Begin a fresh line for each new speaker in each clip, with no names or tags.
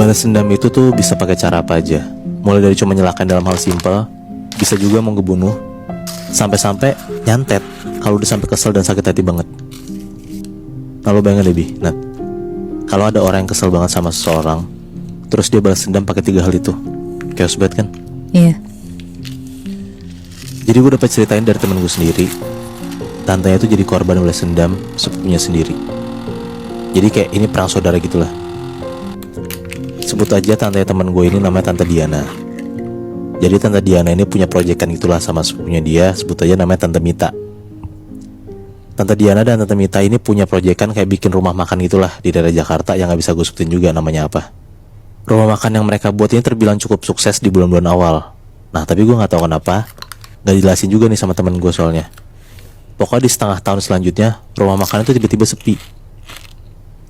Balas dendam itu tuh bisa pakai cara apa aja. Mulai dari cuma nyelakain dalam hal simpel, bisa juga mau ngebunuh, sampai-sampai nyantet kalau udah sampai kesel dan sakit hati banget. Nah lo bayangin lebih, Nat, kalau ada orang yang kesel banget sama seseorang, terus dia balas dendam pakai 3 hal itu, chaos banget kan?
Iya.
Jadi gue dapat ceritain dari temen gue sendiri. Tantenya tuh jadi korban balas dendam sepupunya sendiri. Jadi kayak ini perang saudara gitulah. Sebut aja tante teman gue ini namanya Tante Diana. Jadi Tante Diana ini punya proyekan gitulah sama sepupunya dia. Sebut aja namanya Tante Mita. Tante Diana dan Tante Mita ini punya proyekan kayak bikin rumah makan gitulah di daerah Jakarta yang gak bisa gue sebutin juga namanya apa. Rumah makan yang mereka buat ini terbilang cukup sukses di bulan-bulan awal. Nah tapi gue gak tahu kenapa gak dijelasin juga nih sama temen gue soalnya. Pokoknya di setengah tahun selanjutnya rumah makan itu tiba-tiba sepi.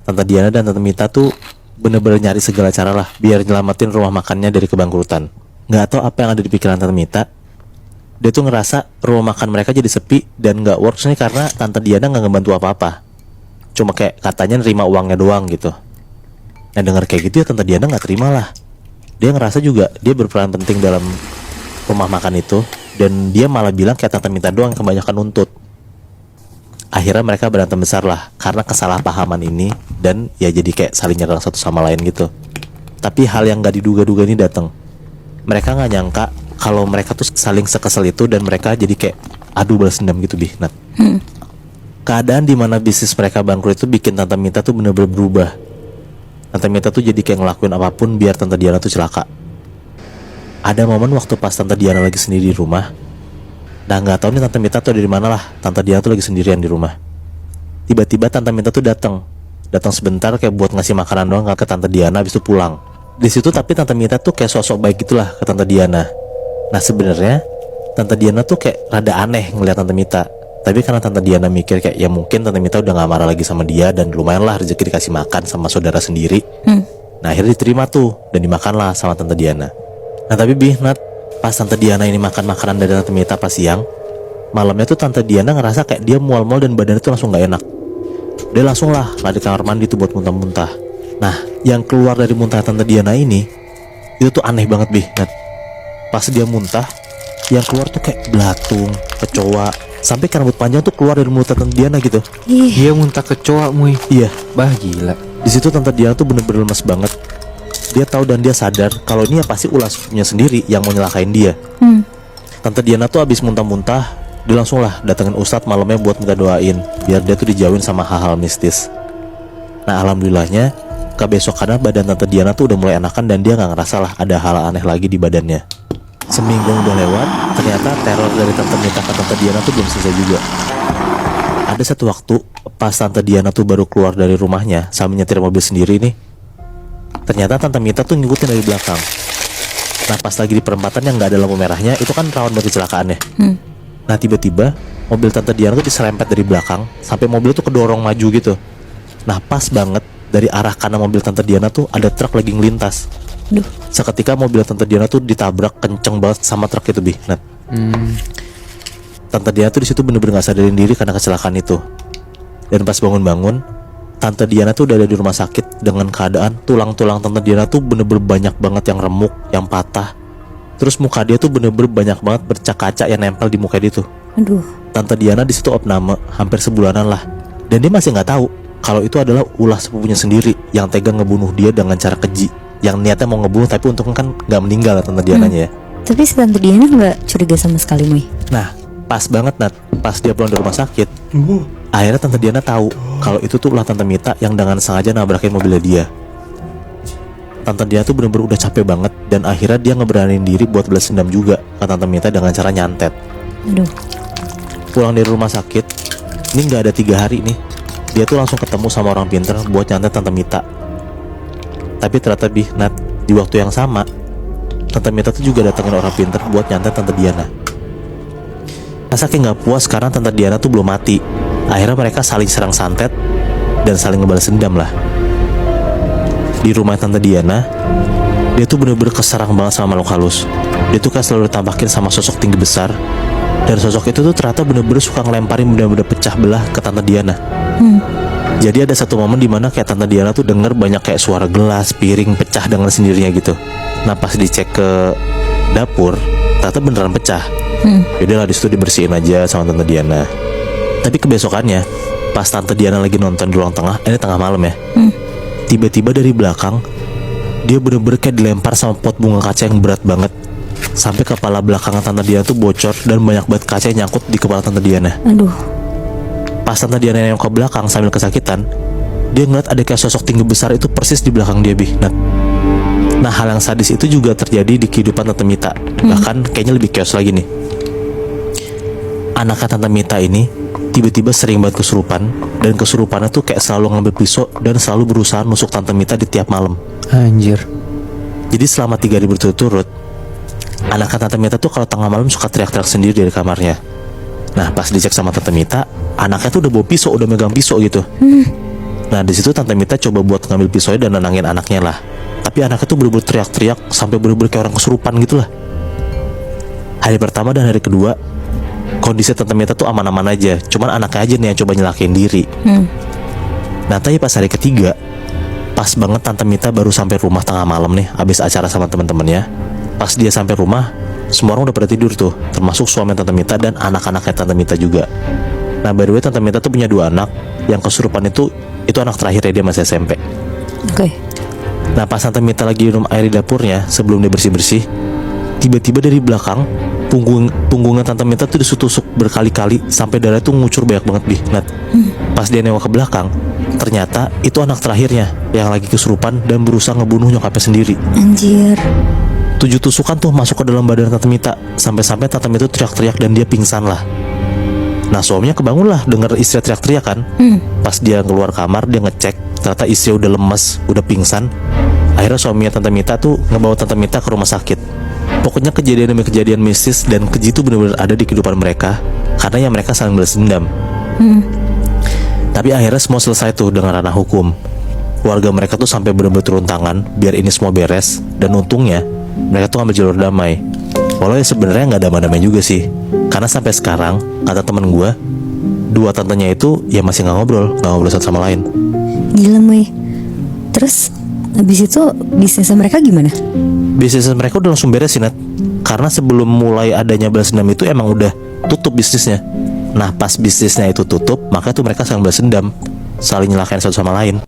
Tante Diana dan Tante Mita tuh bener-bener nyari segala cara lah biar nyelamatin rumah makannya dari kebangkrutan. Gak tau apa yang ada di pikiran Tante Mita. Dia tuh ngerasa rumah makan mereka jadi sepi dan gak works nih karena Tante Diana gak ngebantu apa-apa. Cuma kayak katanya nerima uangnya doang gitu. Nah denger kayak gitu ya Tante Diana gak terima lah. Dia ngerasa juga dia berperan penting dalam rumah makan itu. Dan dia malah bilang kayak Tante Mita doang yang kebanyakan nuntut. Akhirnya mereka berantem besar lah karena kesalahpahaman ini. Dan ya jadi kayak saling nyerang satu sama lain gitu. Tapi hal yang gak diduga-duga ini datang. Mereka gak nyangka kalau mereka tuh saling sekesel itu. Dan mereka jadi kayak adu balas dendam gitu Nat. Keadaan dimana bisnis mereka bangkrut itu bikin Tante Mita tuh bener-bener berubah. Tante Mita tuh jadi kayak ngelakuin apapun biar Tante Diana tuh celaka. Ada momen waktu pas Tante Diana lagi sendiri di rumah. Nah gak tahu nih Tante Mita tuh dari mana lah. Tante Diana tuh lagi sendirian di rumah. Tiba-tiba Tante Mita tuh datang sebentar kayak buat ngasih makanan doang ke Tante Diana, habis itu pulang. Di situ tapi Tante Mita tuh kayak sosok baik gitulah ke Tante Diana. Nah sebenarnya Tante Diana tuh kayak rada aneh ngeliat Tante Mita. Tapi karena Tante Diana mikir kayak ya mungkin Tante Mita udah gak marah lagi sama dia. Dan lumayan lah rezeki dikasih makan sama saudara sendiri. Nah akhirnya diterima tuh dan dimakan lah sama Tante Diana. Nah tapi Nat, pas Tante Diana ini makan makanan dari Tante Mita pas siang, malamnya tuh Tante Diana ngerasa kayak dia mual-mual dan badannya tuh langsung gak enak. Dia langsung lah lari kamar mandi tuh buat muntah-muntah. Nah yang keluar dari muntah Tante Diana ini itu tuh aneh banget Nat. Pas dia muntah, yang keluar tuh kayak belatung, kecoa, sampai kan rambut panjang tuh keluar dari mulut Tante Diana gitu.
Dia muntah kecoa Muy.
Iya.
Bah gila.
Di situ Tante Diana tuh bener-bener lemes banget. Dia tahu dan dia sadar kalau ini ya pasti ulah sepupunya sendiri yang mau nyelakain dia. Tante Diana tuh abis muntah-muntah, dia langsung lah datengin Ustadz malamnya buat minta doain biar dia tuh dijauhin sama hal-hal mistis. Nah alhamdulillahnya kebesokannya badan Tante Diana tuh udah mulai enakan dan dia gak ngerasa lah ada hal aneh lagi di badannya. Seminggu udah lewat, ternyata teror dari Tante Mita ke Tante Diana tuh belum selesai juga. Ada satu waktu pas Tante Diana tuh baru keluar dari rumahnya sambil nyetir mobil sendiri nih, ternyata Tante Mita tuh ngikutin dari belakang. Nah pas lagi di perempatan yang gak ada lampu merahnya, itu kan rawan banget kecelakaannya. Nah tiba-tiba mobil Tante Diana tuh diserempet dari belakang sampai mobil tuh kedorong maju gitu. Nah pas banget dari arah kanan mobil Tante Diana tuh ada truk lagi ngelintas. Seketika mobil Tante Diana tuh ditabrak kenceng banget sama truk itu Nat. Tante Diana tuh di situ bener-bener gak sadarin diri karena kecelakaan itu. Dan pas bangun-bangun, Tante Diana tuh udah ada di rumah sakit dengan keadaan tulang-tulang Tante Diana tuh bener-bener banyak banget yang remuk, yang patah. Terus muka dia tuh bener-bener banyak banget bercak-kaca yang nempel di muka dia tuh.
Aduh.
Tante Diana di situ opname hampir sebulanan lah. Dan dia masih nggak tahu kalau itu adalah ulah sepupunya sendiri yang tega ngebunuh dia dengan cara keji. Yang niatnya mau ngebunuh tapi untungnya kan nggak meninggal Tante Diananya ya.
Tapi si Tante Diana nggak curiga sama sekali Muy.
Nah pas banget Nat, pas dia pulang dari rumah sakit, akhirnya Tante Diana tahu kalau itu tuh ulah Tante Mita yang dengan sengaja nabrakin mobilnya dia. Tante Diana tuh bener-bener udah capek banget dan akhirnya dia ngeberanin diri buat balas dendam juga ke Tante Mita dengan cara nyantet.
Aduh.
Pulang dari rumah sakit, ini nggak ada 3 hari nih, dia tuh langsung ketemu sama orang pinter buat nyantet Tante Mita. Tapi ternyata Nat, di waktu yang sama Tante Mita tuh juga datengin orang pinter buat nyantet Tante Diana. Nah saking gak puas karena Tante Diana tuh belum mati, akhirnya mereka saling serang santet dan saling ngebalas dendam lah. Di rumah Tante Diana, dia tuh bener-bener keserang banget sama makhluk halus. Dia tuh kan selalu ditampakin sama sosok tinggi besar. Dan sosok itu tuh ternyata bener-bener suka ngelemparin benda-benda pecah belah ke Tante Diana. Jadi ada satu momen dimana kayak Tante Diana tuh denger banyak kayak suara gelas, piring pecah dengan sendirinya gitu. Nah pas dicek ke dapur, ternyata beneran pecah. Yaudahlah disitu dibersihin aja sama Tante Diana. Tapi kebesokannya, pas Tante Diana lagi nonton di ruang tengah, ini tengah malam ya, tiba-tiba dari belakang dia bener-bener kayak dilempar sama pot bunga kaca yang berat banget, sampai kepala belakang Tante Diana tuh bocor dan banyak banget kaca yang nyangkut di kepala Tante Diana.
Aduh.
Pas Tante Diana yang ke belakang sambil kesakitan, dia ngeliat ada kayak sosok tinggi besar itu persis di belakang dia, Bi. Nah hal yang sadis itu juga terjadi di kehidupan Tante Mita. Bahkan kayaknya lebih chaos lagi nih. Anaknya Tante Mita ini tiba-tiba sering banget kesurupan, dan kesurupannya tuh kayak selalu ngambil pisau dan selalu berusaha nusuk Tante Mita di tiap malam.
Anjir.
Jadi selama 3 hari berturut-turut, anaknya Tante Mita tuh kalau tengah malam suka teriak-teriak sendiri dari kamarnya. Nah pas dicek sama Tante Mita, anaknya tuh udah bawa pisau, udah megang pisau gitu. Nah di situ Tante Mita coba buat ngambil pisaunya dan nenangin anaknya lah. Tapi anaknya tuh bener-bener teriak-teriak sampai bener-bener kayak orang kesurupan gitu lah. Hari pertama dan hari kedua, kondisi Tante Mita tuh aman-aman aja. Cuman anaknya aja nih yang coba nyelakain diri. Nah tapi pas hari ketiga, pas banget Tante Mita baru sampai rumah tengah malam nih, habis acara sama teman-temannya. Pas dia sampai rumah, semua orang udah pada tidur tuh, termasuk suami Tante Mita dan anak-anaknya Tante Mita juga. Nah by the way Tante Mita tuh punya 2 anak. Yang kesurupan itu anak terakhir ya, dia masih SMP.
Oke.
Nah pas Tante Mita lagi minum air di dapurnya sebelum dia bersih-bersih, tiba-tiba dari belakang punggungnya Tante Mita tuh ditusuk berkali-kali sampai darah tuh ngucur banyak banget, Bi. Nah pas dia nengok ke belakang, ternyata itu anak terakhirnya yang lagi kesurupan dan berusaha ngebunuh nyokapnya sendiri.
Anjir.
7 tusukan tuh masuk ke dalam badan Tante Mita, sampai-sampai Tante Mita tuh teriak-teriak dan dia pingsan lah. Nah suaminya kebangun lah dengar istri teriak-teriak kan. Pas dia keluar kamar, dia ngecek, ternyata istri udah lemes, udah pingsan. Akhirnya suaminya Tante Mita tuh ngebawa Tante Mita ke rumah sakit. Pokoknya kejadian demi kejadian mistis dan keji itu benar-benar ada di kehidupan mereka, karena ya mereka saling balas dendam. Tapi akhirnya semua selesai tuh dengan ranah hukum. Keluarga mereka tuh sampai benar-benar turun tangan biar ini semua beres. Dan untungnya mereka tuh ngambil jalur damai. Walau ya sebenarnya nggak damai-damai juga sih, karena sampai sekarang kata temen gue, 2 tantenya itu ya masih nggak ngobrol satu sama lain.
Gila Moy. Terus habis itu bisnisnya mereka gimana?
Bisnis mereka udah langsung beres sih, Nat. Karena sebelum mulai adanya balas dendam itu emang udah tutup bisnisnya. Nah pas bisnisnya itu tutup, maka tuh mereka saling balas dendam, saling nyelakain satu sama lain.